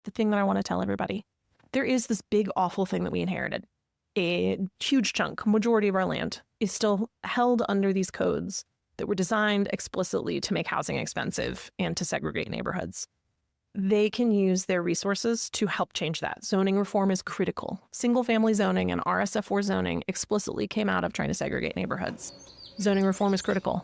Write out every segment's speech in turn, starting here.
the thing that I want to tell everybody. There is this big, awful thing that we inherited. A huge chunk, majority of our land, is still held under these codes that were designed explicitly to make housing expensive and to segregate neighborhoods. They can use their resources to help change that. Zoning reform is critical. Single-family zoning and RSF4 zoning explicitly came out of trying to segregate neighborhoods. Zoning reform is critical.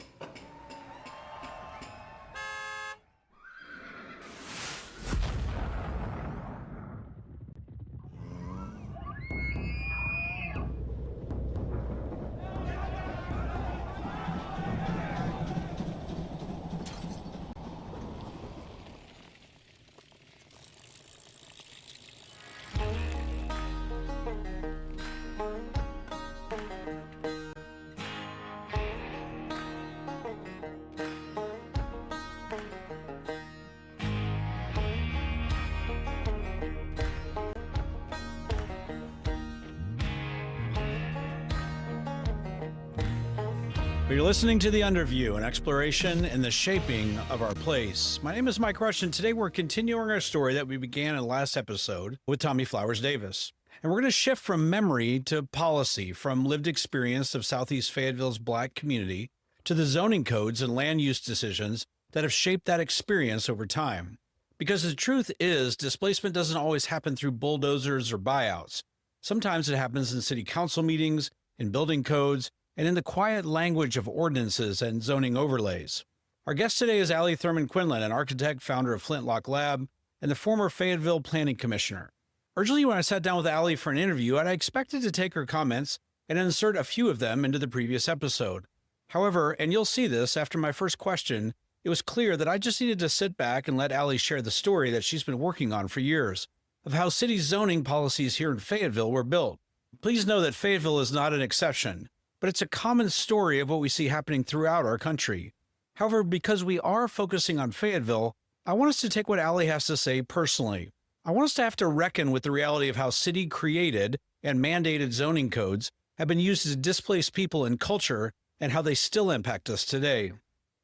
You're listening to The Underview, an exploration in the shaping of our place. My name is Mike Rush, and today we're continuing our story that we began in the last episode with Tommy Flowers Davis. And we're going to shift from memory to policy, from lived experience of Southeast Fayetteville's Black community to the zoning codes and land use decisions that have shaped that experience over time. Because the truth is, displacement doesn't always happen through bulldozers or buyouts. Sometimes it happens in city council meetings, in building codes, and in the quiet language of ordinances and zoning overlays. Our guest today is Alli Thurmond Quinlan, an architect, founder of Flintlock Lab, and the former Fayetteville Planning Commissioner. Originally, when I sat down with Alli for an interview, I expected to take her comments and insert a few of them into the previous episode. However, and you'll see this after my first question, it was clear that I just needed to sit back and let Alli share the story that she's been working on for years, of how city zoning policies here in Fayetteville were built. Please know that Fayetteville is not an exception, but it's a common story of what we see happening throughout our country. However, because we are focusing on Fayetteville, I want us to take what Alli has to say personally. I want us to have to reckon with the reality of how city-created and mandated zoning codes have been used to displace people and culture and how they still impact us today.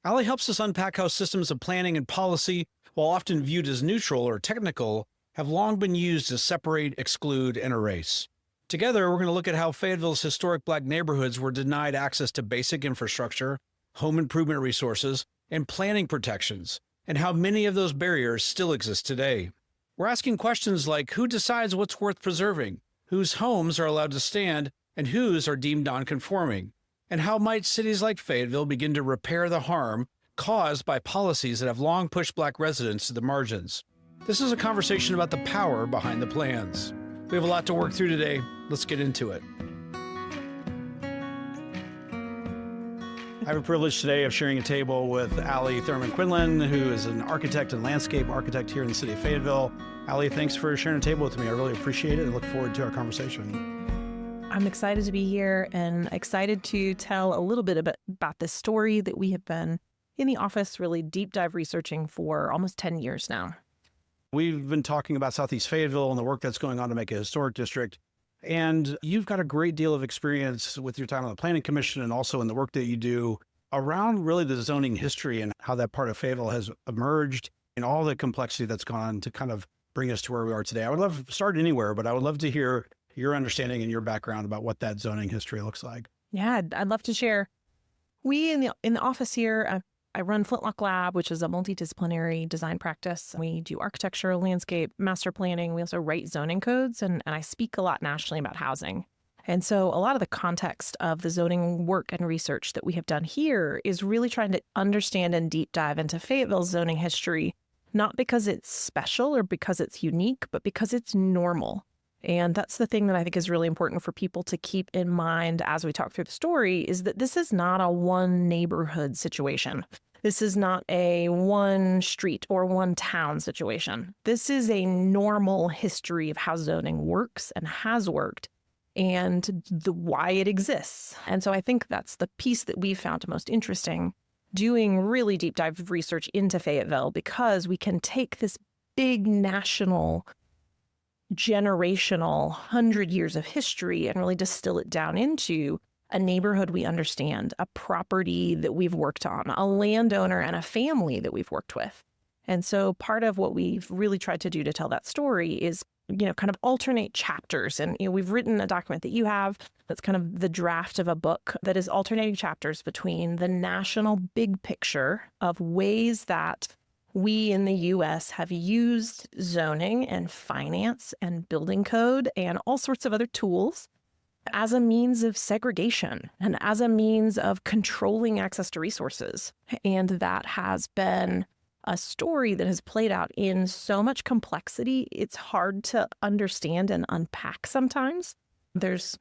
Alli helps us unpack how systems of planning and policy, while often viewed as neutral or technical, have long been used to separate, exclude, and erase. Together, we're going to look at how Fayetteville's historic Black neighborhoods were denied access to basic infrastructure, home improvement resources, and planning protections, and how many of those barriers still exist today. We're asking questions like who decides what's worth preserving, whose homes are allowed to stand, and whose are deemed non-conforming, and how might cities like Fayetteville begin to repair the harm caused by policies that have long pushed Black residents to the margins. This is a conversation about the power behind the plans. We have a lot to work through today. Let's get into it. I have a privilege today of sharing a table with Alli Thurmond Quinlan, who is an architect and landscape architect here in the city of Fayetteville. Alli, thanks for sharing a table with me. I really appreciate it and look forward to our conversation. I'm excited to be here and excited to tell a little bit about this story that we have been in the office really deep dive researching for almost 10 years now. We've been talking about Southeast Fayetteville and the work that's going on to make a historic district. And you've got a great deal of experience with your time on the Planning Commission and also in the work that you do around really the zoning history and how that part of Fayetteville has emerged and all the complexity that's gone on to kind of bring us to where we are today. I would love to start anywhere, but I would love to hear your understanding and your background about what that zoning history looks like. Yeah, I'd love to share. We in the office here, I run Flintlock Lab, which is a multidisciplinary design practice. We do architecture, landscape, master planning. We also write zoning codes, and I speak a lot nationally about housing. And so a lot of the context of the zoning work and research that we have done here is really trying to understand and deep dive into Fayetteville's zoning history, not because it's special or because it's unique, but because it's normal. And that's the thing that I think is really important for people to keep in mind as we talk through the story, is that this is not a one neighborhood situation. This is not a one street or one town situation. This is a normal history of how zoning works and has worked and why it exists. And so I think that's the piece that we found most interesting, doing really deep dive research into Fayetteville, because we can take this big national, generational 100 years of history and really distill it down into a neighborhood we understand, a property that we've worked on, a landowner and a family that we've worked with. And so part of what we've really tried to do to tell that story is, kind of alternate chapters. And, we've written a document that you have that's kind of the draft of a book that is alternating chapters between the national big picture of ways that we in the U.S. have used zoning and finance and building code and all sorts of other tools as a means of segregation and as a means of controlling access to resources. And that has been a story that has played out in so much complexity, it's hard to understand and unpack sometimes. There's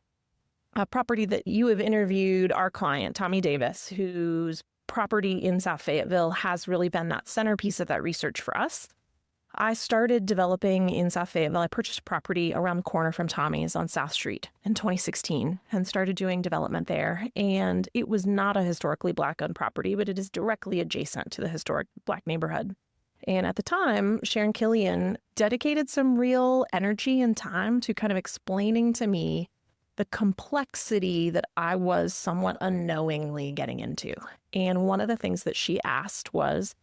a property that you have interviewed our client, Tommy Davis, whose property in South Fayetteville has really been that centerpiece of that research for us. I started developing in South Fayetteville. I purchased a property around the corner from Tommy's on South Street in 2016 and started doing development there. And it was not a historically Black-owned property, but it is directly adjacent to the historic Black neighborhood. And at the time, Sharon Killian dedicated some real energy and time to kind of explaining to me the complexity that I was somewhat unknowingly getting into. And one of the things that she asked was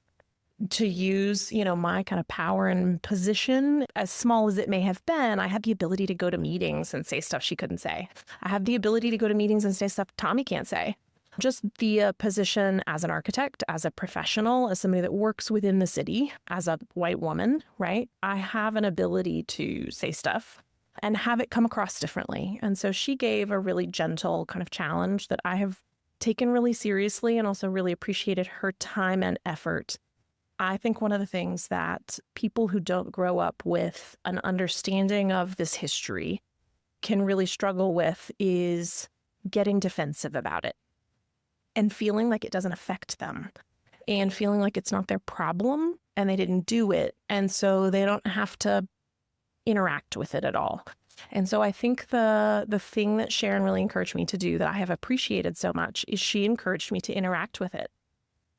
to use, my kind of power and position, as small as it may have been. I had the ability to go to meetings and say stuff she couldn't say. I have the ability to go to meetings and say stuff Tommy can't say. Just via position as an architect, as a professional, as somebody that works within the city, as a white woman, right? I have an ability to say stuff and have it come across differently. And so she gave a really gentle kind of challenge that I have taken really seriously and also really appreciated her time and effort. I think one of the things that people who don't grow up with an understanding of this history can really struggle with is getting defensive about it and feeling like it doesn't affect them and feeling like it's not their problem and they didn't do it. And so they don't have to interact with it at all. And so I think the thing that Sharon really encouraged me to do that I have appreciated so much is she encouraged me to interact with it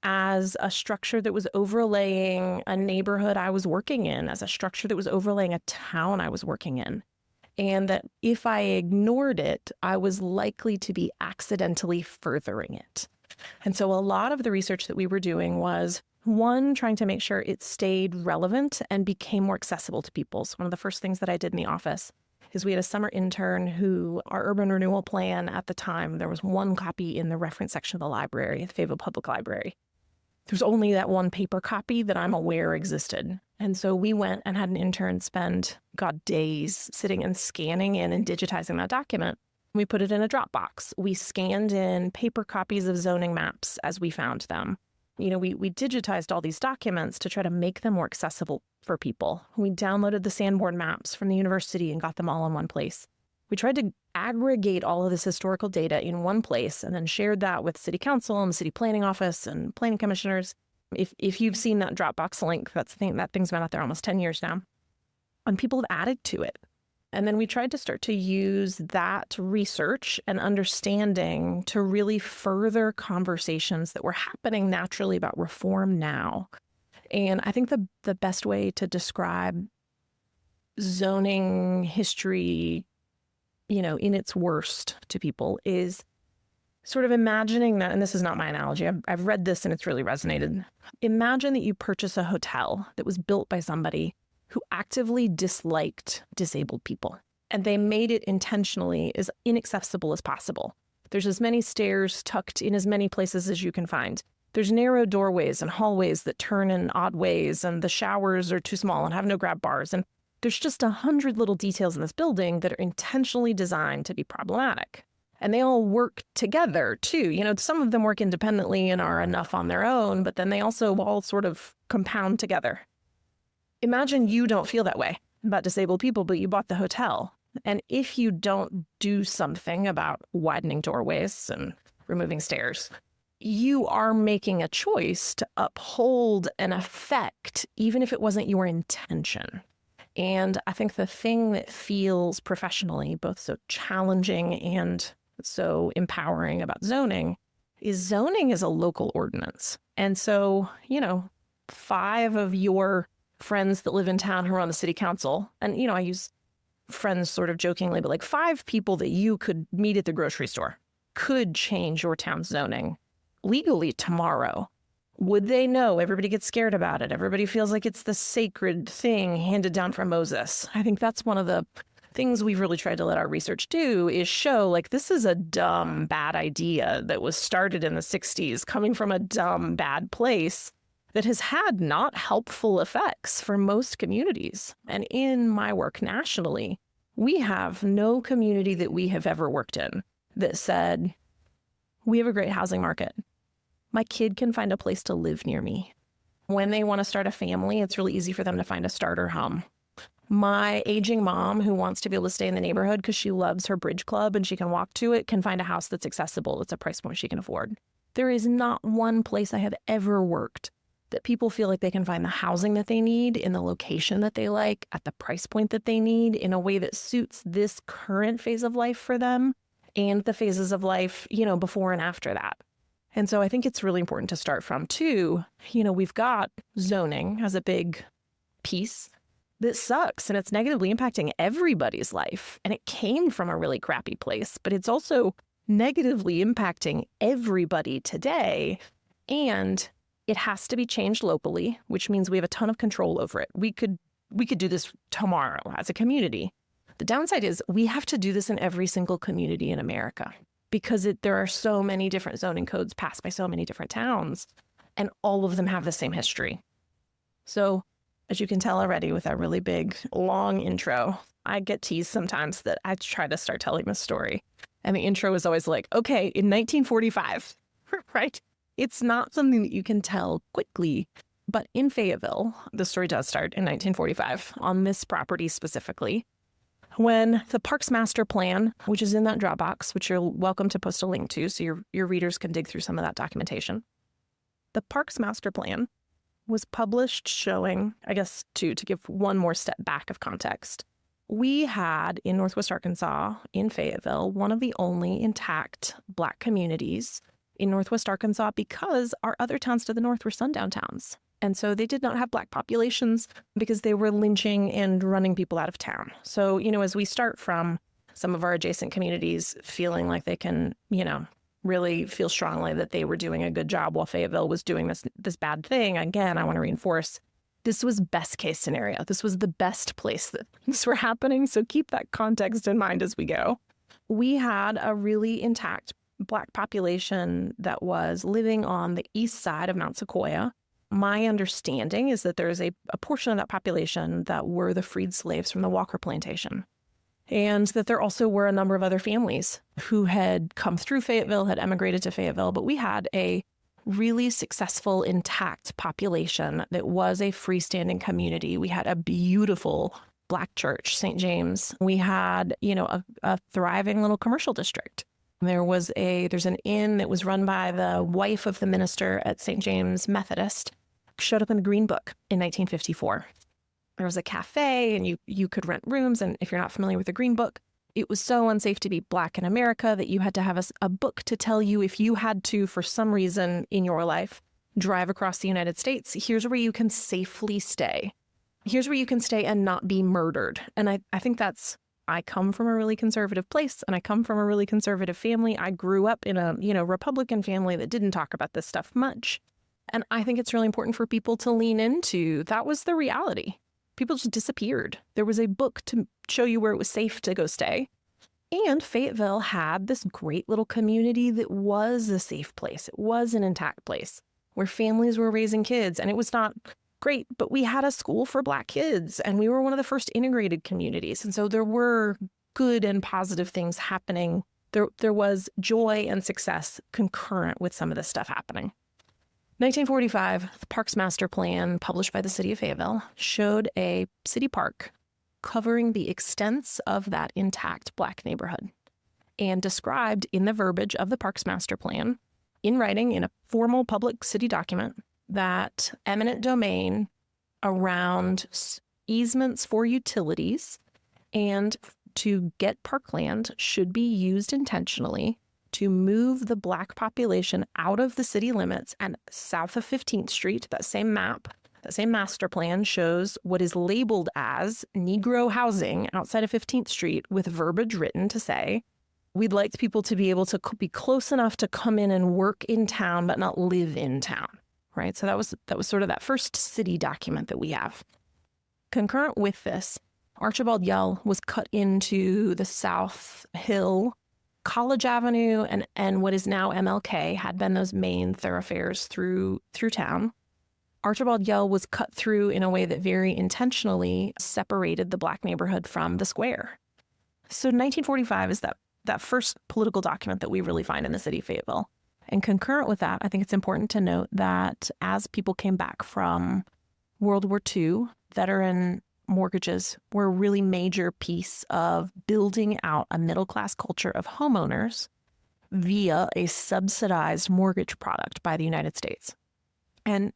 as a structure that was overlaying a neighborhood I was working in, as a structure that was overlaying a town I was working in. And that if I ignored it, I was likely to be accidentally furthering it. And so a lot of the research that we were doing was, one, trying to make sure it stayed relevant and became more accessible to people. So one of the first things that I did in the office is we had a summer intern who, our urban renewal plan at the time, there was one copy in the reference section of the library, the Fayetteville Public Library. There's only that one paper copy that I'm aware existed. And so we went and had an intern spend, days sitting and scanning in and digitizing that document. We put it in a Dropbox. We scanned in paper copies of zoning maps as we found them. We digitized all these documents to try to make them more accessible for people. We downloaded the Sanborn maps from the university and got them all in one place. We tried to aggregate all of this historical data in one place and then shared that with city council and the city planning office and planning commissioners. If you've seen that Dropbox link, that thing's been out there almost 10 years now. And people have added to it. And then we tried to start to use that research and understanding to really further conversations that were happening naturally about reform now. And I think the best way to describe zoning history, in its worst to people is sort of imagining that, and this is not my analogy, I've read this and it's really resonated. Imagine that you purchase a hotel that was built by somebody who actively disliked disabled people, and they made it intentionally as inaccessible as possible. There's as many stairs tucked in as many places as you can find. There's narrow doorways and hallways that turn in odd ways, and the showers are too small and have no grab bars. And there's just 100 little details in this building that are intentionally designed to be problematic. And they all work together, too. Some of them work independently and are enough on their own, but then they also all sort of compound together. Imagine you don't feel that way about disabled people, but you bought the hotel. And if you don't do something about widening doorways and removing stairs, you are making a choice to uphold an effect, even if it wasn't your intention. And I think the thing that feels professionally both so challenging and so empowering about zoning is a local ordinance. And so, 5 of your friends that live in town who are on the city council, and, I use friends sort of jokingly, but like 5 people that you could meet at the grocery store could change your town's zoning legally tomorrow Would they know? Everybody gets scared about it. Everybody feels like it's the sacred thing handed down from Moses. I think that's one of the things we've really tried to let our research do is show like this is a dumb, bad idea that was started in the 60s, coming from a dumb, bad place that has had not helpful effects for most communities. And in my work nationally, we have no community that we have ever worked in that said, we have a great housing market. My kid can find a place to live near me. When they want to start a family, it's really easy for them to find a starter home. My aging mom who wants to be able to stay in the neighborhood because she loves her bridge club and she can walk to it can find a house that's accessible. That's a price point she can afford. There is not one place I have ever worked that people feel like they can find the housing that they need in the location that they like at the price point that they need in a way that suits this current phase of life for them and the phases of life, before and after that. And so I think it's really important to start from too, we've got zoning as a big piece that sucks and it's negatively impacting everybody's life. And it came from a really crappy place, but it's also negatively impacting everybody today. And it has to be changed locally, which means we have a ton of control over it. We could do this tomorrow as a community. The downside is we have to do this in every single community in America because there are so many different zoning codes passed by so many different towns, and all of them have the same history. So as you can tell already with that really big, long intro, I get teased sometimes that I try to start telling this story. And the intro is always like, okay, in 1945, right? It's not something that you can tell quickly. But in Fayetteville, the story does start in 1945 on this property specifically, when the Parks Master Plan, which is in that Dropbox, which you're welcome to post a link to so your readers can dig through some of that documentation. The Parks Master Plan was published showing, I guess, to give one more step back of context. We had in Northwest Arkansas, in Fayetteville, one of the only intact Black communities in Northwest Arkansas because our other towns to the north were sundown towns. And so they did not have Black populations because they were lynching and running people out of town. So, as we start from some of our adjacent communities feeling like they can, really feel strongly that they were doing a good job while Fayetteville was doing this bad thing. Again, I want to reinforce this was best case scenario. This was the best place that things were happening. So keep that context in mind as we go. We had a really intact Black population that was living on the east side of Mount Sequoia. My understanding is that there is a portion of that population that were the freed slaves from the Walker Plantation. And that there also were a number of other families who had come through Fayetteville, had emigrated to Fayetteville, but we had a really successful, intact population that was a freestanding community. We had a beautiful Black church, St. James. We had, a thriving little commercial district. There's an inn that was run by the wife of the minister at St. James Methodist, showed up in the Green Book in 1954. There was a cafe and you could rent rooms. And if you're not familiar with the Green Book, it was so unsafe to be Black in America that you had to have a book to tell you if you had to, for some reason in your life, drive across the United States. Here's where you can safely stay. Here's where you can stay and not be murdered. And I think I come from a really conservative place and I come from a really conservative family. I grew up in a, Republican family that didn't talk about this stuff much. And I think it's really important for people to lean into that was the reality. People just disappeared. There was a book to show you where it was safe to go stay. And Fayetteville had this great little community that was a safe place. It was an intact place where families were raising kids. And it was not great, but we had a school for Black kids and we were one of the first integrated communities. And so there were good and positive things happening. There was joy and success concurrent with some of this stuff happening. 1945, the Parks Master Plan, published by the city of Fayetteville, showed a city park covering the extents of that intact Black neighborhood and described in the verbiage of the Parks Master Plan, in writing in a formal public city document, that eminent domain around easements for utilities and to get parkland should be used intentionally to move the Black population out of the city limits and south of 15th Street. That same map, that same master plan shows what is labeled as Negro housing outside of 15th Street with verbiage written to say, we'd like people to be able to be close enough to come in and work in town, but not live in town. right? So that was sort of that first city document that we have. Concurrent with this, Archibald Yell was cut into the South Hill. College Avenue and what is now MLK had been those main thoroughfares through town. Archibald Yell was cut through in a way that very intentionally separated the Black neighborhood from the square. So 1945 is that first political document that we really find in the city of Fayetteville. And concurrent with that, I think it's important to note that as people came back from World War II, veteran mortgages were a really major piece of building out a middle-class culture of homeowners via a subsidized mortgage product by the United States. And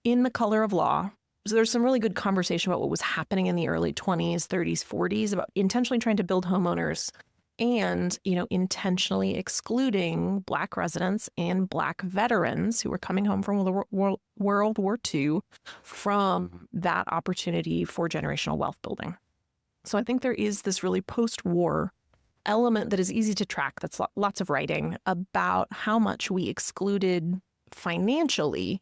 in The Color of Law, so there's some really good conversation about what was happening in the early 20s, 30s, 40s about intentionally trying to build homeowners and, intentionally excluding Black residents and Black veterans who were coming home from World War II from that opportunity for generational wealth building. So I think there is this really post-war element that is easy to track. That's lots of writing about how much we excluded financially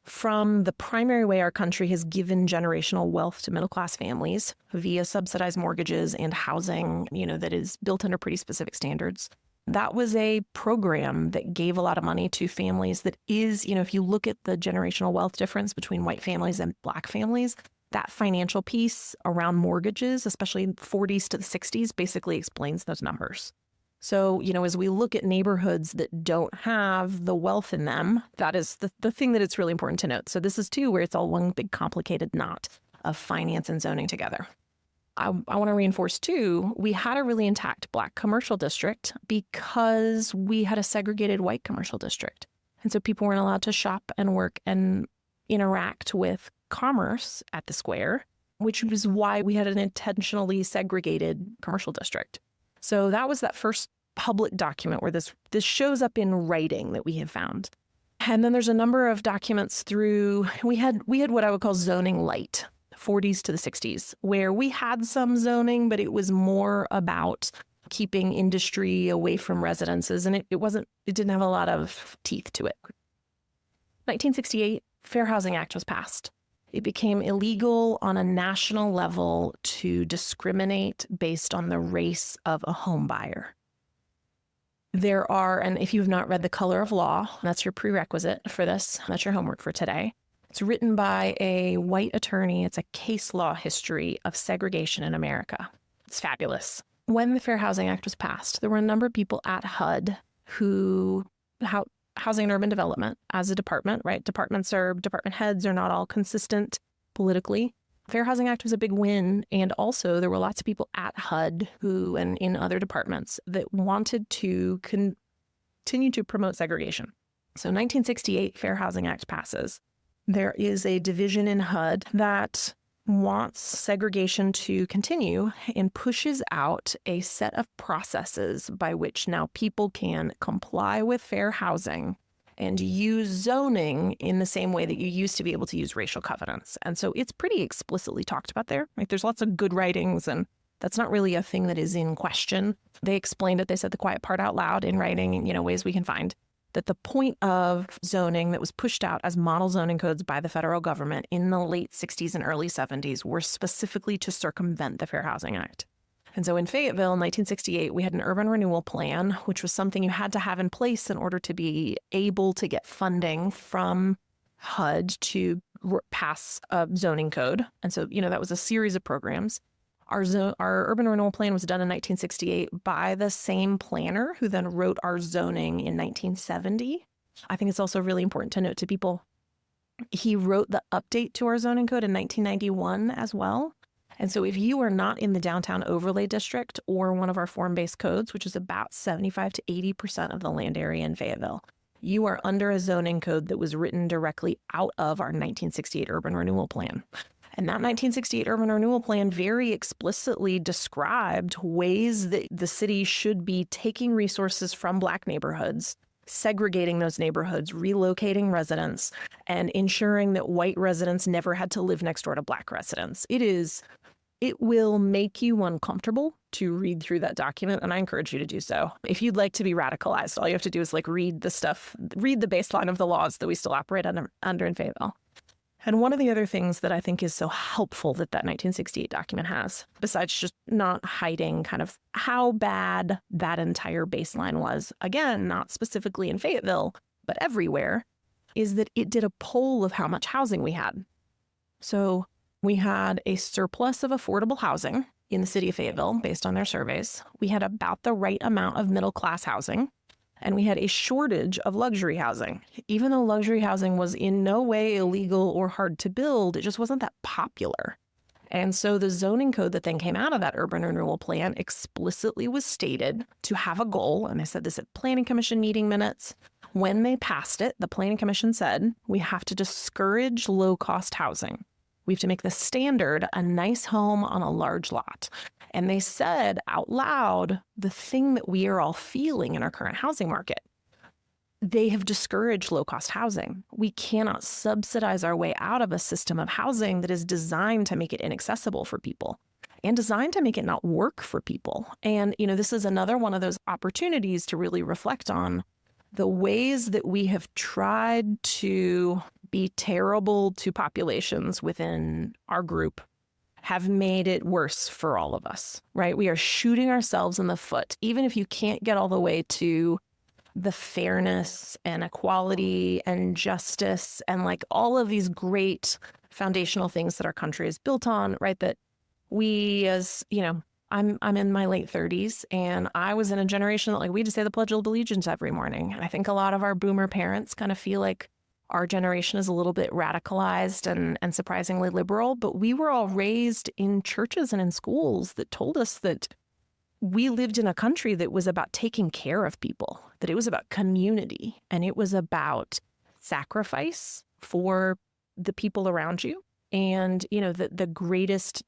from the primary way our country has given generational wealth to middle-class families via subsidized mortgages and housing, that is built under pretty specific standards. That was a program that gave a lot of money to families that is, if you look at the generational wealth difference between white families and Black families, that financial piece around mortgages, especially 40s to the 60s, basically explains those numbers. So, as we look at neighborhoods that don't have the wealth in them, that is the thing that it's really important to note. So this is too where it's all one big complicated knot of finance and zoning together. I want to reinforce too, we had a really intact Black commercial district because we had a segregated white commercial district. And so people weren't allowed to shop and work and interact with commerce at the square, which is why we had an intentionally segregated commercial district. So that was that first public document where this shows up in writing that we have found. And then there's a number of documents through, we had what I would call zoning light, 40s to the 60s, where we had some zoning, but it was more about keeping industry away from residences. And it didn't have a lot of teeth to it. 1968, Fair Housing Act was passed. It became illegal on a national level to discriminate based on the race of a home buyer. There are, and if you have not read The Color of Law, that's your prerequisite for this, that's your homework for today. It's written by a white attorney. It's a case law history of segregation in America. It's fabulous. When the Fair Housing Act was passed, there were a number of people at HUD who, Housing and Urban Development as a department, right? Department heads are not all consistent politically. Fair Housing Act was a big win. And also there were lots of people at HUD who, and in other departments that wanted to continue to promote segregation. So 1968 Fair Housing Act passes. There is a division in HUD that wants segregation to continue and pushes out a set of processes by which now people can comply with fair housing and use zoning in the same way that you used to be able to use racial covenants. And so it's pretty explicitly talked about there. Like there's lots of good writings, and that's not really a thing that is in question. They explained it. They said the quiet part out loud in writing, ways we can find. That the point of zoning that was pushed out as model zoning codes by the federal government in the late 60s and early 70s were specifically to circumvent the Fair Housing Act. And so in Fayetteville in 1968, we had an urban renewal plan, which was something you had to have in place in order to be able to get funding from HUD to pass a zoning code. And so, that was a series of programs. Our urban renewal plan was done in 1968 by the same planner who then wrote our zoning in 1970. I think it's also really important to note to people, he wrote the update to our zoning code in 1991 as well. And so if you are not in the downtown overlay district or one of our form-based codes, which is about 75 to 80% of the land area in Fayetteville, you are under a zoning code that was written directly out of our 1968 urban renewal plan. And that 1968 urban renewal plan very explicitly described ways that the city should be taking resources from Black neighborhoods, segregating those neighborhoods, relocating residents, and ensuring that white residents never had to live next door to Black residents. It will make you uncomfortable to read through that document, and I encourage you to do so. If you'd like to be radicalized, all you have to do is read the baseline of the laws that we still operate under in Fayetteville. And one of the other things that I think is so helpful that 1968 document has, besides just not hiding kind of how bad that entire baseline was, again, not specifically in Fayetteville, but everywhere, is that it did a poll of how much housing we had. So we had a surplus of affordable housing in the city of Fayetteville based on their surveys. We had about the right amount of middle-class housing. And we had a shortage of luxury housing. Even though luxury housing was in no way illegal or hard to build, it just wasn't that popular. And so the zoning code that then came out of that urban renewal plan explicitly was stated to have a goal. And I said this at Planning Commission meeting minutes. When they passed it, the Planning Commission said, we have to discourage low-cost housing. We have to make the standard a nice home on a large lot. And they said out loud the thing that we are all feeling in our current housing market. They have discouraged low-cost housing. We cannot subsidize our way out of a system of housing that is designed to make it inaccessible for people and designed to make it not work for people. And, this is another one of those opportunities to really reflect on the ways that we have tried to be terrible to populations within our group have made it worse for all of us, right? We are shooting ourselves in the foot, even if you can't get all the way to the fairness and equality and justice and all of these great foundational things that our country is built on, right? That we as, I'm in my late 30s and I was in a generation that we had to say the Pledge of Allegiance every morning. And I think a lot of our boomer parents kind of feel like our generation is a little bit radicalized and surprisingly liberal, but we were all raised in churches and in schools that told us that we lived in a country that was about taking care of people, that it was about community, and it was about sacrifice for the people around you. And, the greatest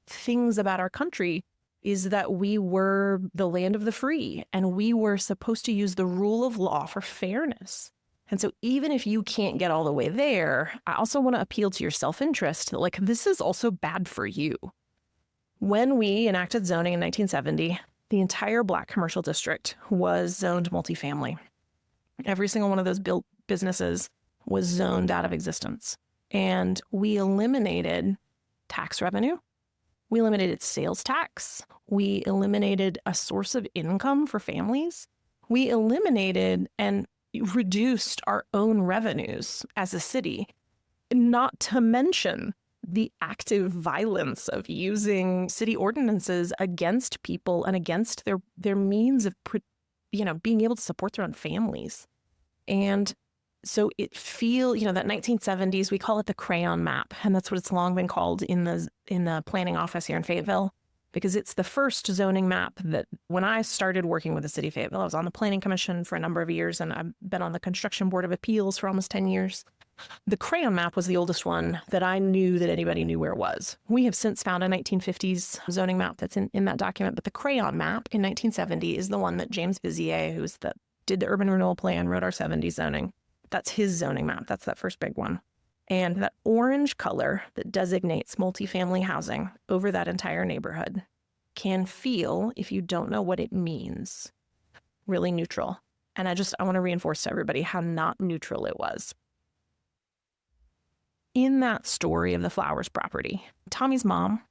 things about our country is that we were the land of the free, and we were supposed to use the rule of law for fairness. And so even if you can't get all the way there, I also want to appeal to your self-interest that this is also bad for you. When we enacted zoning in 1970, the entire Black commercial district was zoned multifamily. Every single one of those built businesses was zoned out of existence. And we eliminated tax revenue. We eliminated sales tax. We eliminated a source of income for families. We eliminated and reduced our own revenues as a city, not to mention the active violence of using city ordinances against people and against their means of, being able to support their own families. And so that 1970s, we call it the crayon map. And that's what it's long been called in the planning office here in Fayetteville, because it's the first zoning map that when I started working with the city of Fayetteville, I was on the Planning Commission for a number of years, and I've been on the Construction Board of Appeals for almost 10 years. The crayon map was the oldest one that I knew that anybody knew where it was. We have since found a 1950s zoning map that's in that document, but the crayon map in 1970 is the one that James Vizier, did the urban renewal plan, wrote our 70s zoning. That's his zoning map. That's that first big one. And that orange color that designates multifamily housing over that entire neighborhood can feel, if you don't know what it means, really neutral. And I want to reinforce to everybody how not neutral it was. In that story of the Flowers property, Tommy's mom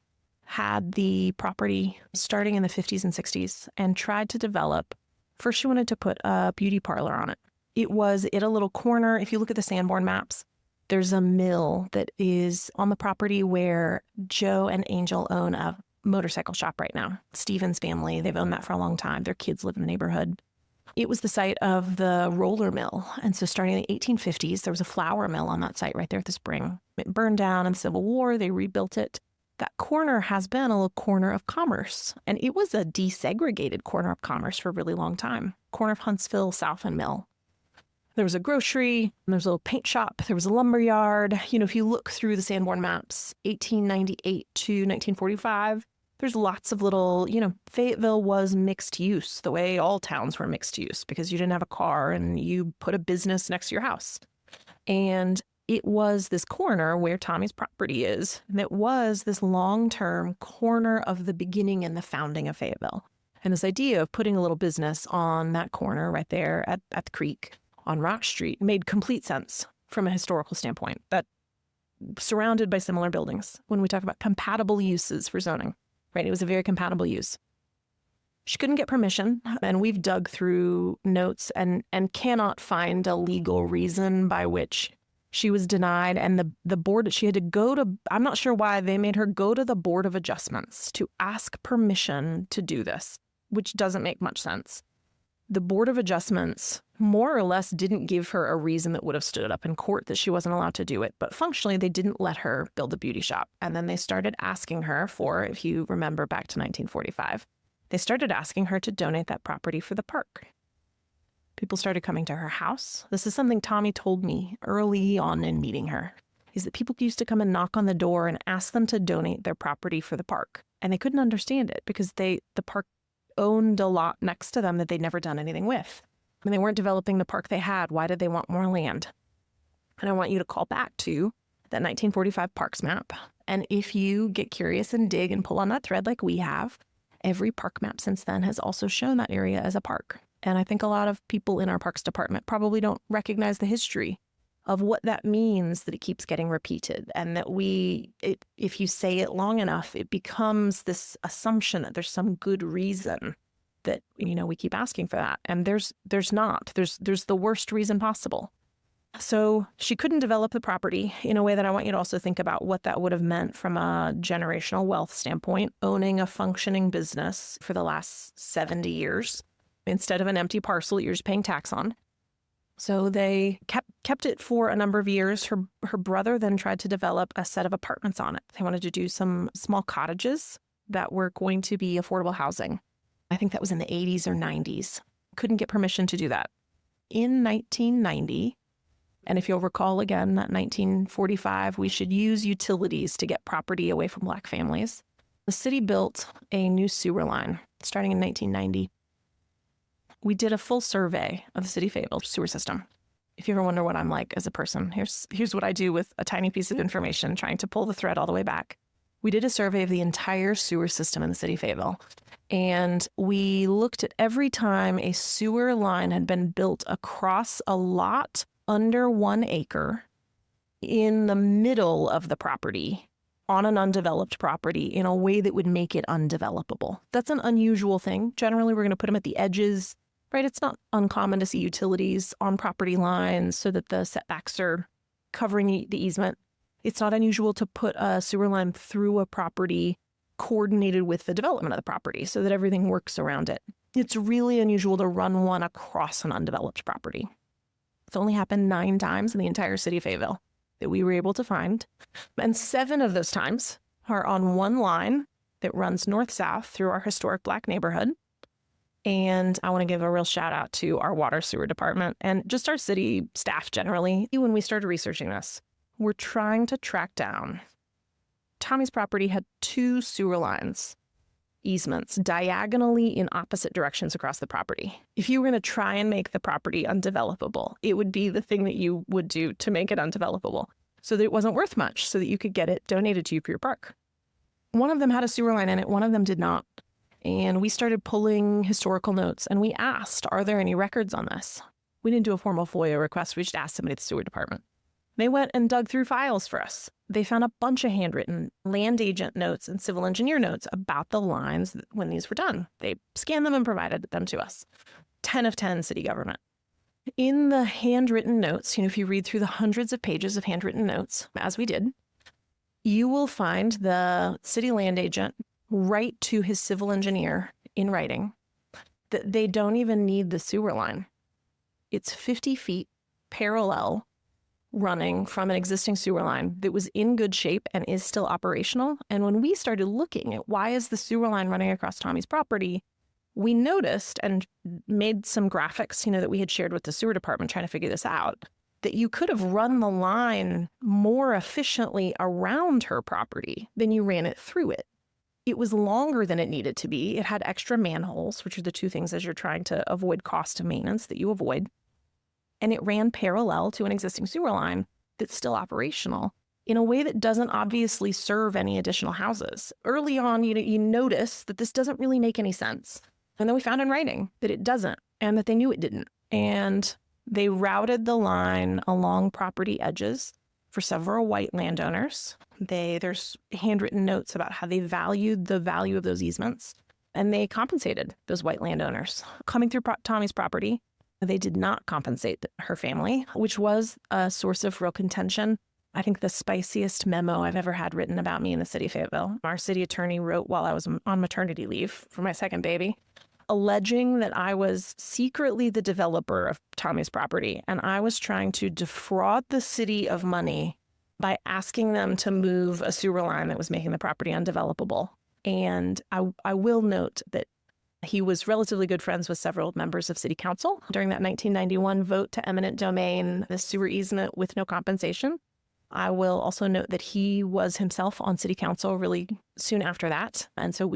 had the property starting in the 50s and 60s and tried to develop. First, she wanted to put a beauty parlor on it. It was at a little corner. If you look at the Sanborn maps, there's a mill that is on the property where Joe and Angel own a motorcycle shop right now. Stevens family, they've owned that for a long time. Their kids live in the neighborhood. It was the site of the roller mill. And so starting in the 1850s, there was a flour mill on that site right there at the spring. It burned down in the Civil War. They rebuilt it. That corner has been a little corner of commerce. And it was a desegregated corner of commerce for a really long time. Corner of Huntsville, South and Mill. There was a grocery, there was a little paint shop, there was a lumber yard. If you look through the Sanborn maps, 1898 to 1945, there's lots of little, Fayetteville was mixed use, the way all towns were mixed use, because you didn't have a car and you put a business next to your house. And it was this corner where Tommy's property is, and it was this long-term corner of the beginning and the founding of Fayetteville. And this idea of putting a little business on that corner right there at the creek on Rock Street made complete sense from a historical standpoint, that surrounded by similar buildings. When we talk about compatible uses for zoning, right? It was a very compatible use. She couldn't get permission, and we've dug through notes and cannot find a legal reason by which she was denied. And the board, she had to go to, I'm not sure why they made her go to the Board of Adjustments to ask permission to do this, which doesn't make much sense. The Board of Adjustments more or less didn't give her a reason that would have stood up in court that she wasn't allowed to do it. But functionally, they didn't let her build a beauty shop. And then they started asking her for, if you remember back to 1945, they started asking her to donate that property for the park. People started coming to her house. This is something Tommy told me early on in meeting her, is that people used to come and knock on the door and ask them to donate their property for the park. And they couldn't understand it because the park owned a lot next to them that they'd never done anything with. I mean, they weren't developing the park they had. Why did they want more land? And I want you to call back to that 1945 parks map. And if you get curious and dig and pull on that thread like we have, every park map since then has also shown that area as a park. And I think a lot of people in our parks department probably don't recognize the history of what that means, that it keeps getting repeated, and that if you say it long enough, it becomes this assumption that there's some good reason that, we keep asking for that. And there's not. There's the worst reason possible. So she couldn't develop the property in a way that I want you to also think about what that would have meant from a generational wealth standpoint, owning a functioning business for the last 70 years instead of an empty parcel that you're just paying tax on. So they kept it for a number of years. Her brother then tried to develop a set of apartments on it. They wanted to do some small cottages that were going to be affordable housing. I think that was in the 80s or 90s. Couldn't get permission to do that. In 1990, and if you'll recall again, that 1945, we should use utilities to get property away from Black families. The city built a new sewer line starting in 1990. We did a full survey of the city of Fayetteville sewer system. If you ever wonder what I'm like as a person, here's what I do with a tiny piece of information, trying to pull the thread all the way back. We did a survey of the entire sewer system in the city of Fayetteville. And we looked at every time a sewer line had been built across a lot under 1 acre in the middle of the property on an undeveloped property in a way that would make it undevelopable. That's an unusual thing. Generally, we're going to put them at the edges, right? It's not uncommon to see utilities on property lines so that the setbacks are covering the easement. It's not unusual to put a sewer line through a property coordinated with the development of the property so that everything works around it. It's really unusual to run one across an undeveloped property. It's only happened 9 times in the entire city of Fayetteville that we were able to find. And 7 of those times are on one line that runs north-south through our historic Black neighborhood. And I want to give a real shout out to our water sewer department and just our city staff generally. When we started researching this, we're trying to track down. Tommy's property had 2 sewer lines, easements, diagonally in opposite directions across the property. If you were going to try and make the property undevelopable, it would be the thing that you would do to make it undevelopable so that it wasn't worth much, so that you could get it donated to you for your park. One of them had a sewer line in it, one of them did not. And we started pulling historical notes and we asked, are there any records on this? We didn't do a formal FOIA request. We just asked somebody at the sewer department. They went and dug through files for us. They found a bunch of handwritten land agent notes and civil engineer notes about the lines when these were done. They scanned them and provided them to us. 10 of 10 city government. In the handwritten notes, if you read through the hundreds of pages of handwritten notes, as we did, you will find the city land agent write to his civil engineer in writing that they don't even need the sewer line. It's 50 feet parallel running from an existing sewer line that was in good shape and is still operational. And when we started looking at why is the sewer line running across Tommy's property, we noticed and made some graphics, that we had shared with the sewer department trying to figure this out, that you could have run the line more efficiently around her property than you ran it through it. It was longer than it needed to be. It had extra manholes, which are the 2 things as you're trying to avoid cost of maintenance that you avoid. And it ran parallel to an existing sewer line. that's still operational in a way that doesn't obviously serve any additional houses. Early on, you notice that this doesn't really make any sense. And then we found in writing that it doesn't, and that they knew it didn't. And they routed the line along property edges for several white landowners. There's handwritten notes about how they valued the value of those easements, and they compensated those white landowners. Coming through Tommy's property, they did not compensate her family, which was a source of real contention. I think the spiciest memo I've ever had written about me in the city of Fayetteville. Our city attorney wrote while I was on maternity leave for my second baby, alleging that I was secretly the developer of Tommy's property, and I was trying to defraud the city of money by asking them to move a sewer line that was making the property undevelopable. And I will note that he was relatively good friends with several members of city council during that 1991 vote to eminent domain the sewer easement with no compensation. I will also note that he was himself on city council really soon after that. And so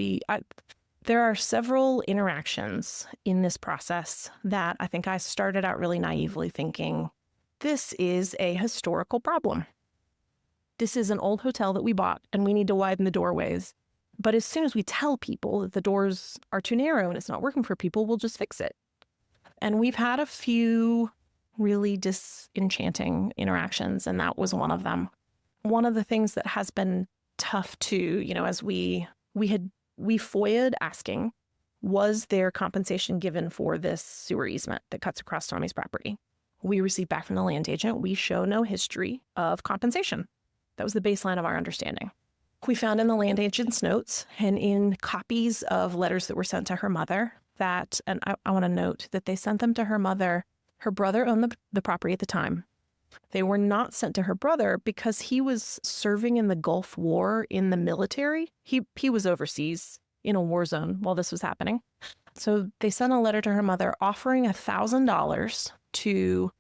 there are several interactions in this process that I think I started out really naively thinking, this is a historical problem. This is an old hotel that we bought and we need to widen the doorways. But as soon as we tell people that the doors are too narrow and it's not working for people, we'll just fix it. And we've had a few really disenchanting interactions, and that was one of them. One of the things that has been tough too, as we FOIA'd asking, was there compensation given for this sewer easement that cuts across Tommy's property? We received back from the land agent, we show no history of compensation. That was the baseline of our understanding. We found in the land agent's notes and in copies of letters that were sent to her mother that, and I want to note that they sent them to her mother. Her brother owned the property at the time. They were not sent to her brother because he was serving in the Gulf War in the military. He was overseas in a war zone while this was happening. So they sent a letter to her mother offering $1,000 to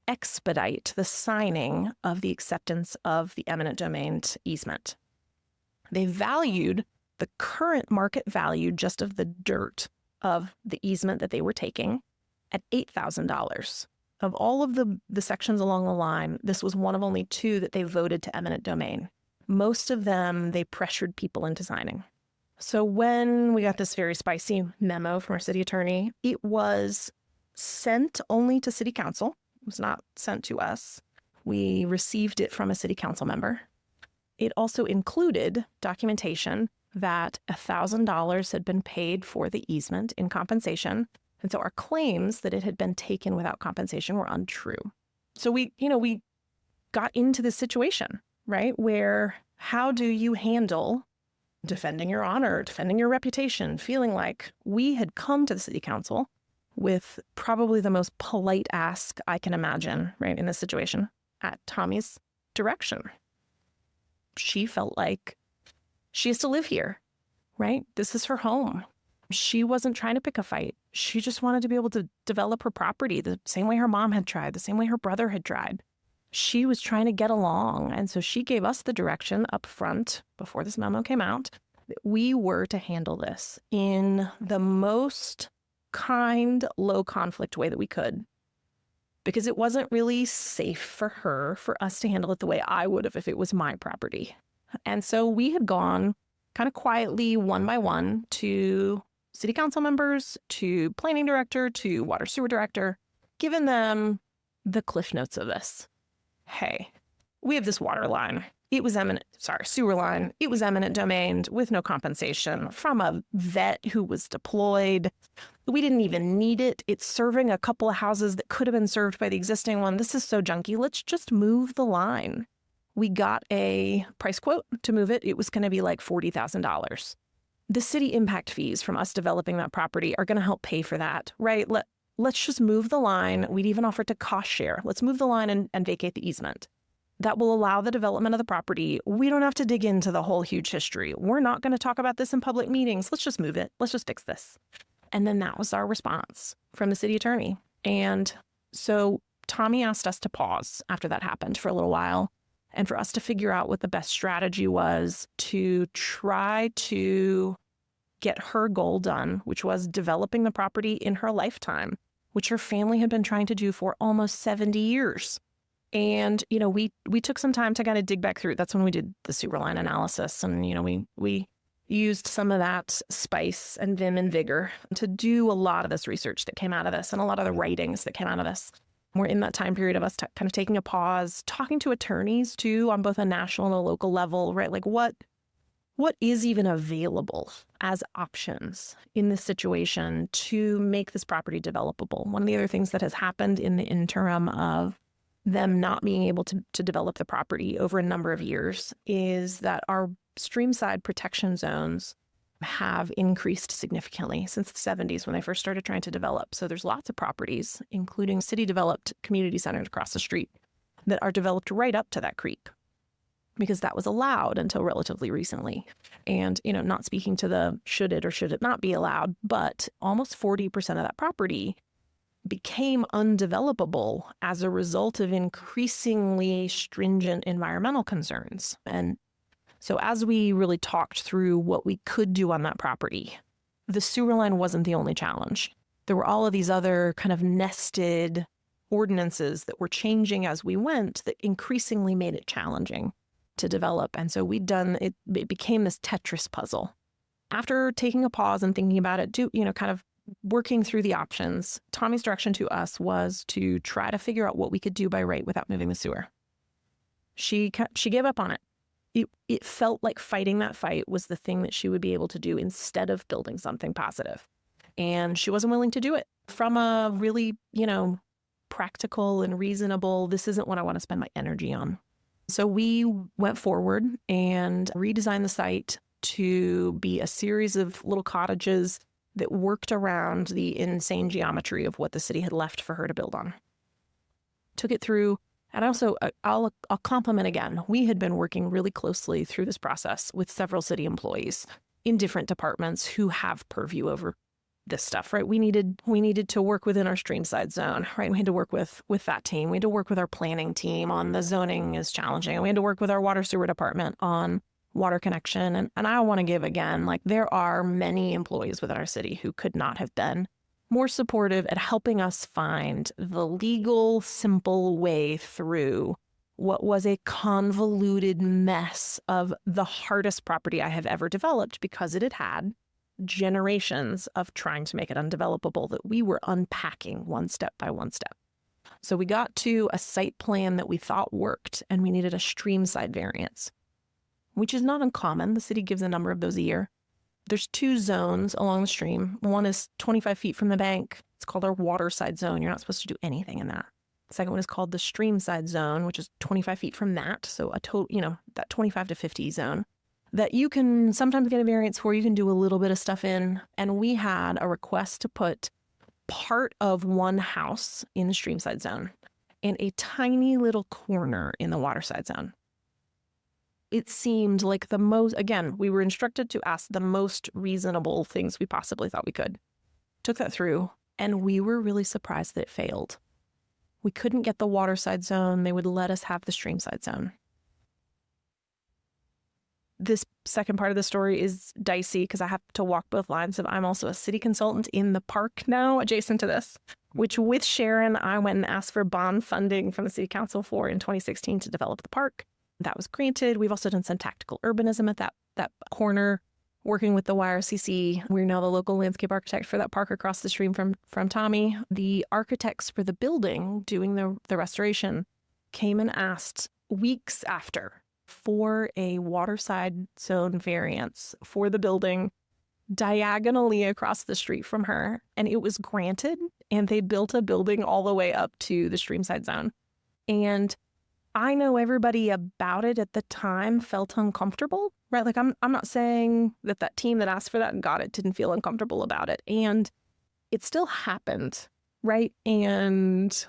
expedite the signing of the acceptance of the eminent domain easement. They valued the current market value just of the dirt of the easement that they were taking at $8,000. Of all of the sections along the line, this was one of only two that they voted to eminent domain. Most of them, they pressured people into signing. So when we got this very spicy memo from our city attorney, it was sent only to city council. It was not sent to us. We received it from a city council member. It also included documentation that $1,000 had been paid for the easement in compensation. And so our claims that it had been taken without compensation were untrue. So we got into this situation, right, where how do you handle defending your honor, defending your reputation, feeling like we had come to the city council with probably the most polite ask I can imagine, right, in this situation, at Tommy's direction. She felt like she has to live here, right? This is her home. She wasn't trying to pick a fight. She just wanted to be able to develop her property the same way her mom had tried, the same way her brother had tried. She was trying to get along. And so she gave us the direction up front before this memo came out that we were to handle this in the most kind, low conflict way that we could. Because it wasn't really safe for us to handle it the way I would have if it was my property. And so we had gone kind of quietly, one by one, to city council members, to planning director, to water sewer director, given them the cliff notes of this. Hey, we have this water line. It was sewer line. It was eminent domain with no compensation from a vet who was deployed. We didn't even need it. It's serving a couple of houses that could have been served by the existing one. This is so junky. Let's just move the line. We got a price quote to move it. It was going to be like $40,000. The city impact fees from us developing that property are going to help pay for that, right? Let's just move the line. We'd even offer to cost share. Let's move the line and vacate the easement. That will allow the development of the property. We don't have to dig into the whole huge history. We're not going to talk about this in public meetings. Let's just move it. Let's just fix this. And then that was our response from the city attorney. And so Tommy asked us to pause after that happened for a little while and for us to figure out what the best strategy was to try to get her goal done, which was developing the property in her lifetime, which her family had been trying to do for almost 70 years. And, we took some time to kind of dig back through. That's when we did the sewer line analysis. And, we used some of that spice and vim and vigor to do a lot of this research that came out of this and a lot of the writings that came out of this. We're in that time period of us kind of taking a pause, talking to attorneys too on both a national and a local level, right? Like what is even available as options in this situation to make this property developable? One of the other things that has happened in the interim of them not being able to develop the property over a number of years is that our streamside protection zones have increased significantly since the 70s when they first started trying to develop. So there's lots of properties, including city-developed community centers across the street, that are developed right up to that creek because that was allowed until relatively recently. And, not speaking to the should it or should it not be allowed, but almost 40% of that property became undevelopable as a result of increasingly stringent environmental concerns. And so as we really talked through what we could do on that property, the sewer line wasn't the only challenge. There were all of these other kind of nested ordinances that were changing as we went that increasingly made it challenging to develop. And so it became this Tetris puzzle. After taking a pause and thinking about it, kind of working through the options, Tommy's direction to us was to try to figure out what we could do by right without moving the sewer. She gave up on it. It felt like fighting that fight was the thing that she would be able to do instead of building something positive. And she wasn't willing to do it from a really, practical and reasonable, this isn't what I want to spend my energy on. So we went forward and redesigned the site to be a series of little cottages that worked around the insane geometry of what the city had left for her to build on. Took it through. And also, I'll compliment again. We had been working really closely through this process with several city employees in different departments who have purview over this stuff, right? We needed to work within our streamside zone, right? We had to work with that team. We had to work with our planning team on the zoning is challenging. And we had to work with our water sewer department on water connection. And I want to give again, like there are many employees within our city who could not have been more supportive at helping us find the legal, simple way through what was a convoluted mess of the hardest property I have ever developed because it had had generations of trying to make it undevelopable that we were unpacking one step by one step. So we got to a site plan that we thought worked, and we needed a streamside variance, which is not uncommon. The city gives a number of those a year. There's two zones along the stream. One is 25 feet from the bank. It's called our waterside zone. You're not supposed to do anything in that. The second one is called the streamside zone, which is 25 feet from that. So a total, that 25 to 50 zone that you can sometimes get a variance for. You can do a little bit of stuff in. And we had a request to put part of one house in the streamside zone and a tiny little corner in the waterside zone. It seemed like we were instructed to ask the most reasonable things we possibly thought we could. Took that through, and we were really surprised that it failed. We couldn't get the waterside zone. They would let us have the streamside zone. This second part of the story is dicey because I have to walk both lines of I'm also a city consultant in the park now adjacent to this, which with Sharon, I went and asked for bond funding from the city council for in 2016 to develop the park. That was granted. We've also done some tactical urbanism at that corner, working with the YRCC. We're now the local landscape architect for that park across the stream from Tommy. The architects for the building doing the restoration came and asked weeks after for a waterside zone variance for the building diagonally across the street from her. And it was granted, and they built a building all the way up to the streamside zone. And I know everybody about it at the time felt uncomfortable, right? Like I'm not saying that team that asked for that and got it didn't feel uncomfortable about it. And it still happened, right? And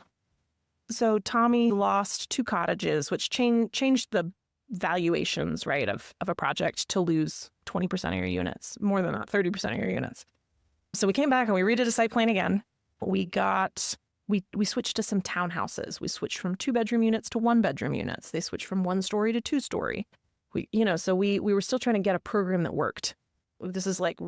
so Tommy lost 2 cottages, which changed the valuations, right, of a project to lose 20% of your units, more than that, 30% of your units. So we came back and we redid a site plan again. We switched to some townhouses. We switched from 2-bedroom units to 1-bedroom units. They switched from 1-story to 2-story. So we were still trying to get a program that worked. This is like full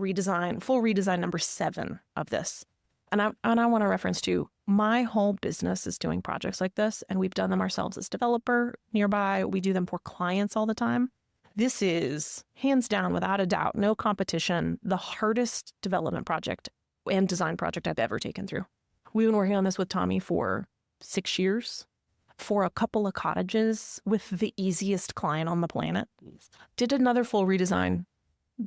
redesign number 7 of this. And I want to reference too, my whole business is doing projects like this, and we've done them ourselves as developer nearby. We do them for clients all the time. This is, hands down, without a doubt, no competition, the hardest development project and design project I've ever taken through. We've been working on this with Tommy for 6 years, for a couple of cottages with the easiest client on the planet. Did another full redesign,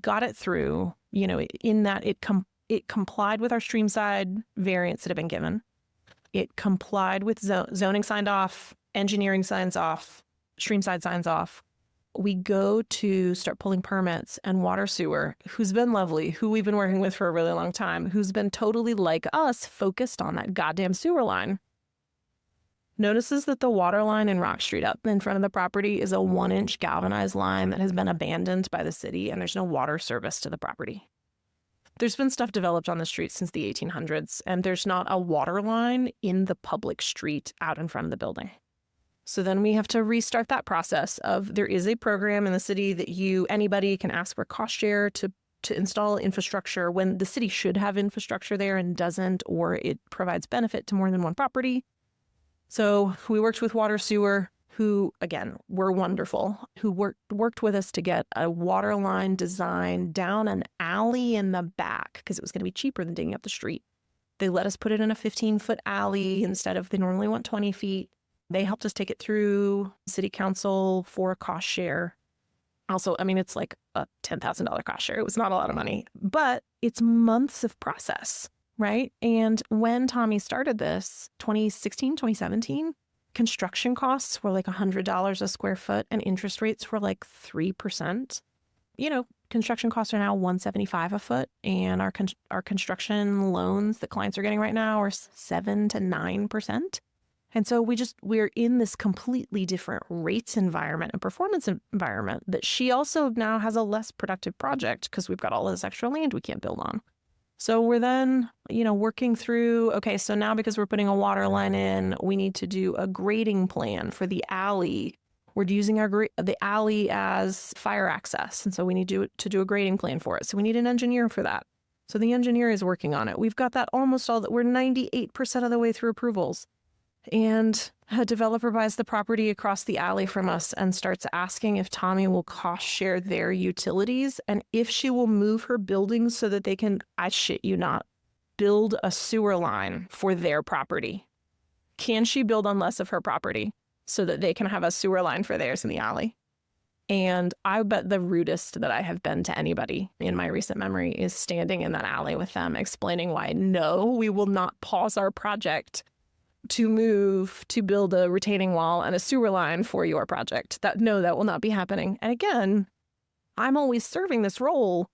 got it through, in that it complied with our streamside variants that have been given. It complied with zoning signed off, engineering signs off, streamside signs off. We go to start pulling permits, and water sewer, who's been lovely, who we've been working with for a really long time, who's been totally like us, focused on that goddamn sewer line, notices that the water line in Rock Street up in front of the property is a 1-inch galvanized line that has been abandoned by the city, and there's no water service to the property. There's been stuff developed on the street since the 1800s, and there's not a water line in the public street out in front of the building. So then we have to restart that process of, there is a program in the city that anybody can ask for cost share to install infrastructure when the city should have infrastructure there and doesn't, or it provides benefit to more than one property. So we worked with water sewer, who, again, were wonderful, who worked with us to get a water line design down an alley in the back because it was going to be cheaper than digging up the street. They let us put it in a 15-foot alley instead of, they normally want 20 feet. They helped us take it through city council for a cost share. Also, it's like a $10,000 cost share. It was not a lot of money, but it's months of process, right? And when Tommy started this, 2016, 2017, construction costs were like $100 a square foot and interest rates were like 3%. Construction costs are now $175 a foot, and our construction loans that clients are getting right now are 7 to 9%. And so we're in this completely different rates environment and performance environment that she also now has a less productive project because we've got all this extra land we can't build on. So we're then, working through, okay, so now because we're putting a water line in, we need to do a grading plan for the alley. We're using the alley as fire access. And so we need to do a grading plan for it. So we need an engineer for that. So the engineer is working on it. We've got that we're 98% of the way through approvals. And a developer buys the property across the alley from us and starts asking if Tommy will cost share their utilities and if she will move her buildings so that they can, I shit you not, build a sewer line for their property. Can she build on less of her property so that they can have a sewer line for theirs in the alley? And I bet the rudest that I have been to anybody in my recent memory is standing in that alley with them, explaining why, no, we will not pause our project to move to build a retaining wall and a sewer line for your project. That will not be happening. And again, I'm always serving this role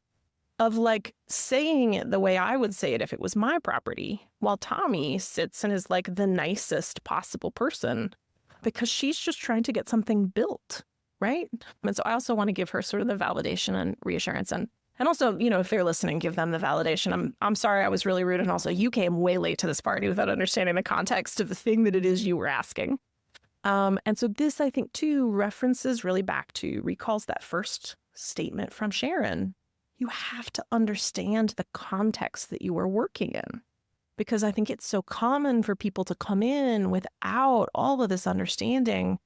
of like saying it the way I would say it if it was my property, while Tommy sits and is like the nicest possible person because she's just trying to get something built, right? And so I also want to give her sort of the validation and reassurance, and also, if they're listening, give them the validation. I'm sorry I was really rude. And also, you came way late to this party without understanding the context of the thing that it is you were asking. And so this, I think, too, recalls that first statement from Sharon. You have to understand the context that you are working in. Because I think it's so common for people to come in without all of this understanding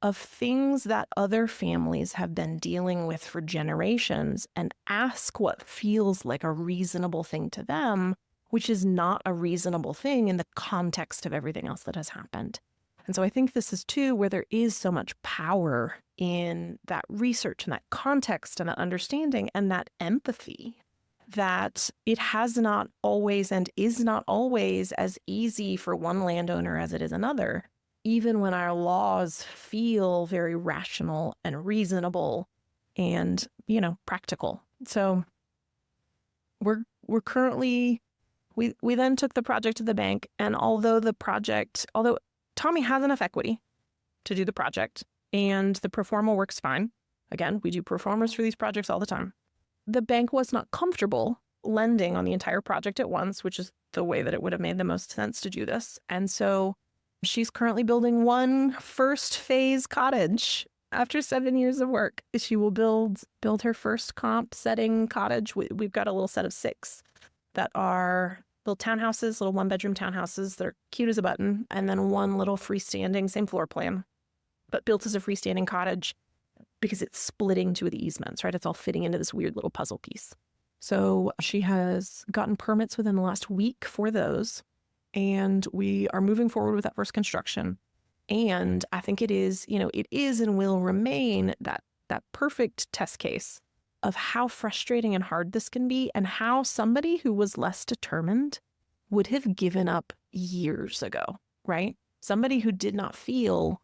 of things that other families have been dealing with for generations and ask what feels like a reasonable thing to them, which is not a reasonable thing in the context of everything else that has happened. And so I think this is too where there is so much power in that research and that context and that understanding and that empathy, that it has not always and is not always as easy for one landowner as it is another. Even when our laws feel very rational and reasonable and, practical. So we're currently, we then took the project to the bank, and although Tommy has enough equity to do the project and the pro forma works fine. Again, we do pro formas for these projects all the time. The bank was not comfortable lending on the entire project at once, which is the way that it would have made the most sense to do this. And so she's currently building one first phase cottage. After 7 years of work, she will build her first comp setting cottage. We've got a little set of 6 that are little townhouses, little one-bedroom townhouses. They're cute as a button. And then one little freestanding, same floor plan, but built as a freestanding cottage because it's splitting two of the easements, right? It's all fitting into this weird little puzzle piece. So she has gotten permits within the last week for those. And we are moving forward with that first construction. And I think it is and will remain that perfect test case of how frustrating and hard this can be, and how somebody who was less determined would have given up years ago, right? Somebody who did not feel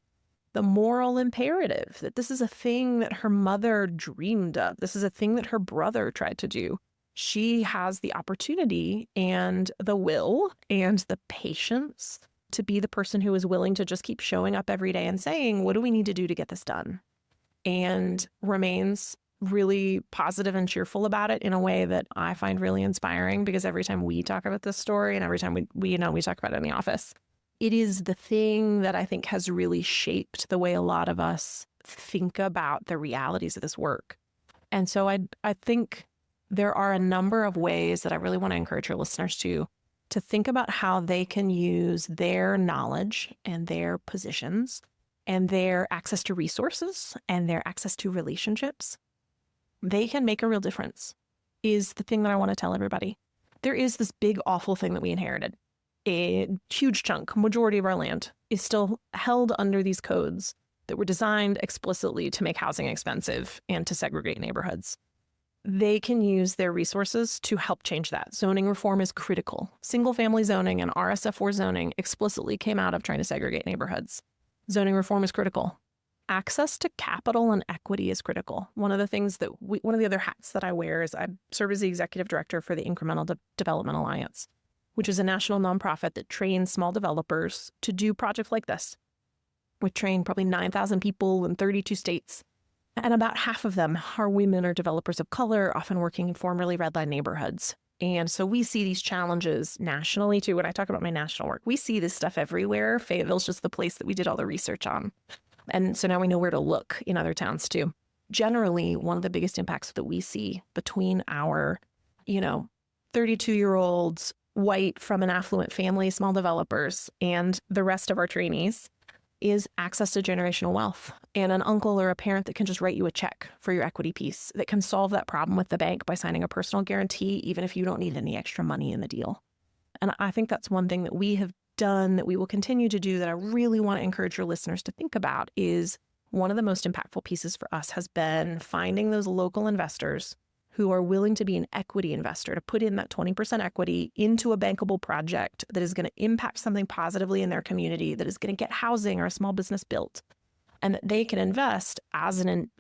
the moral imperative that this is a thing that her mother dreamed of. This is a thing that her brother tried to do. She has the opportunity and the will and the patience to be the person who is willing to just keep showing up every day and saying, what do we need to do to get this done? And remains really positive and cheerful about it in a way that I find really inspiring, because every time we talk about this story and every time we talk about it in the office, it is the thing that I think has really shaped the way a lot of us think about the realities of this work. And so I think there are a number of ways that I really want to encourage your listeners to think about how they can use their knowledge and their positions and their access to resources and their access to relationships. They can make a real difference, is the thing that I want to tell everybody. There is this big, awful thing that we inherited. A huge chunk, majority of our land, is still held under these codes that were designed explicitly to make housing expensive and to segregate neighborhoods. They can use their resources to help change that. Zoning reform is critical. Single-family zoning and RSF4 zoning explicitly came out of trying to segregate neighborhoods. Zoning reform is critical. Access to capital and equity is critical. One of the other hats that I wear is I serve as the executive director for the Incremental Development Alliance, which is a national nonprofit that trains small developers to do projects like this. We train probably 9,000 people in 32 states, and about half of them are women or developers of color, often working in formerly red-line neighborhoods. And so we see these challenges nationally too. When I talk about my national work, we see this stuff everywhere. Fayetteville's just the place that we did all the research on. And so now we know where to look in other towns too. Generally, one of the biggest impacts that we see between our, 32-year-olds, white from an affluent family, small developers, and the rest of our trainees is access to generational wealth and an uncle or a parent that can just write you a check for your equity piece, that can solve that problem with the bank by signing a personal guarantee, even if you don't need any extra money in the deal. And I think that's one thing that we have done, that we will continue to do, that I really want to encourage your listeners to think about. Is one of the most impactful pieces for us has been finding those local investors who are willing to be an equity investor, to put in that 20% equity into a bankable project that is going to impact something positively in their community, that is going to get housing or a small business built, and that they can invest as an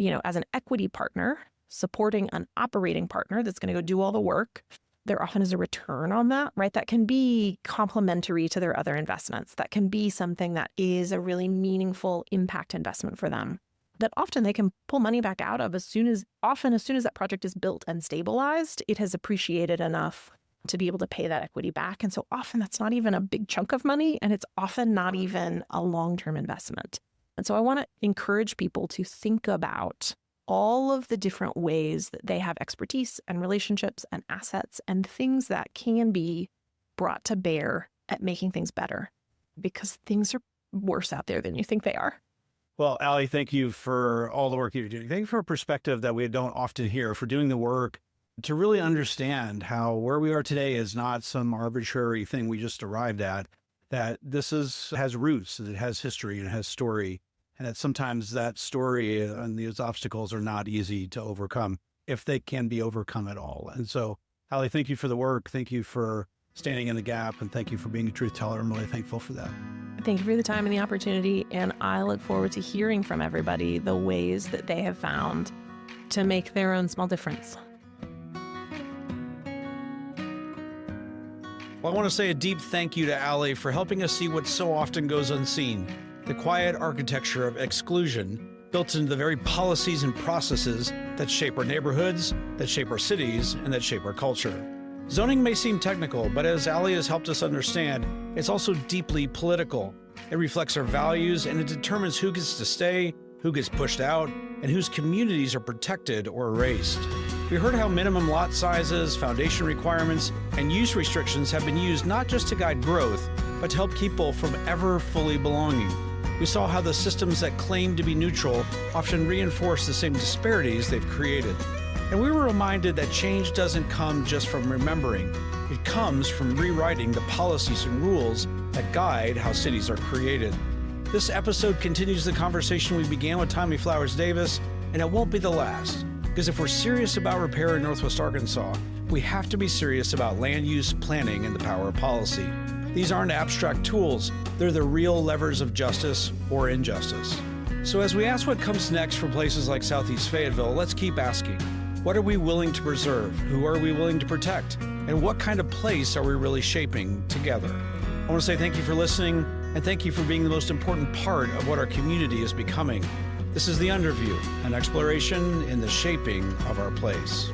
equity partner, supporting an operating partner that's going to go do all the work. There often is a return on that, right? That can be complementary to their other investments. That can be something that is a really meaningful impact investment for them, that often they can pull money back out of as soon as that project is built and stabilized. It has appreciated enough to be able to pay that equity back. And so often that's not even a big chunk of money, and it's often not even a long-term investment. And so I want to encourage people to think about all of the different ways that they have expertise and relationships and assets and things that can be brought to bear at making things better, because things are worse out there than you think they are. Well, Alli, thank you for all the work you're doing. Thank you for a perspective that we don't often hear, for doing the work to really understand how where we are today is not some arbitrary thing we just arrived at, that this has roots, it has history and it has story. And that sometimes that story and these obstacles are not easy to overcome, if they can be overcome at all. And so, Alli, thank you for the work. Thank you for standing in the gap. And thank you for being a truth teller. I'm really thankful for that. Thank you for the time and the opportunity. And I look forward to hearing from everybody the ways that they have found to make their own small difference. Well, I want to say a deep thank you to Alli for helping us see what so often goes unseen. The quiet architecture of exclusion built into the very policies and processes that shape our neighborhoods, that shape our cities, and that shape our culture. Zoning may seem technical, but as Alli has helped us understand, it's also deeply political. It reflects our values, and it determines who gets to stay, who gets pushed out, and whose communities are protected or erased. We heard how minimum lot sizes, foundation requirements, and use restrictions have been used not just to guide growth, but to help people from ever fully belonging. We saw how the systems that claim to be neutral often reinforce the same disparities they've created. And we were reminded that change doesn't come just from remembering. It comes from rewriting the policies and rules that guide how cities are created. This episode continues the conversation we began with Tommy Flowers Davis, and it won't be the last. Because if we're serious about repair in Northwest Arkansas, we have to be serious about land use planning and the power of policy. These aren't abstract tools, they're the real levers of justice or injustice. So as we ask what comes next for places like Southeast Fayetteville, let's keep asking. What are we willing to preserve? Who are we willing to protect? And what kind of place are we really shaping together? I want to say thank you for listening, and thank you for being the most important part of what our community is becoming. This is The Underview, an exploration in the shaping of our place.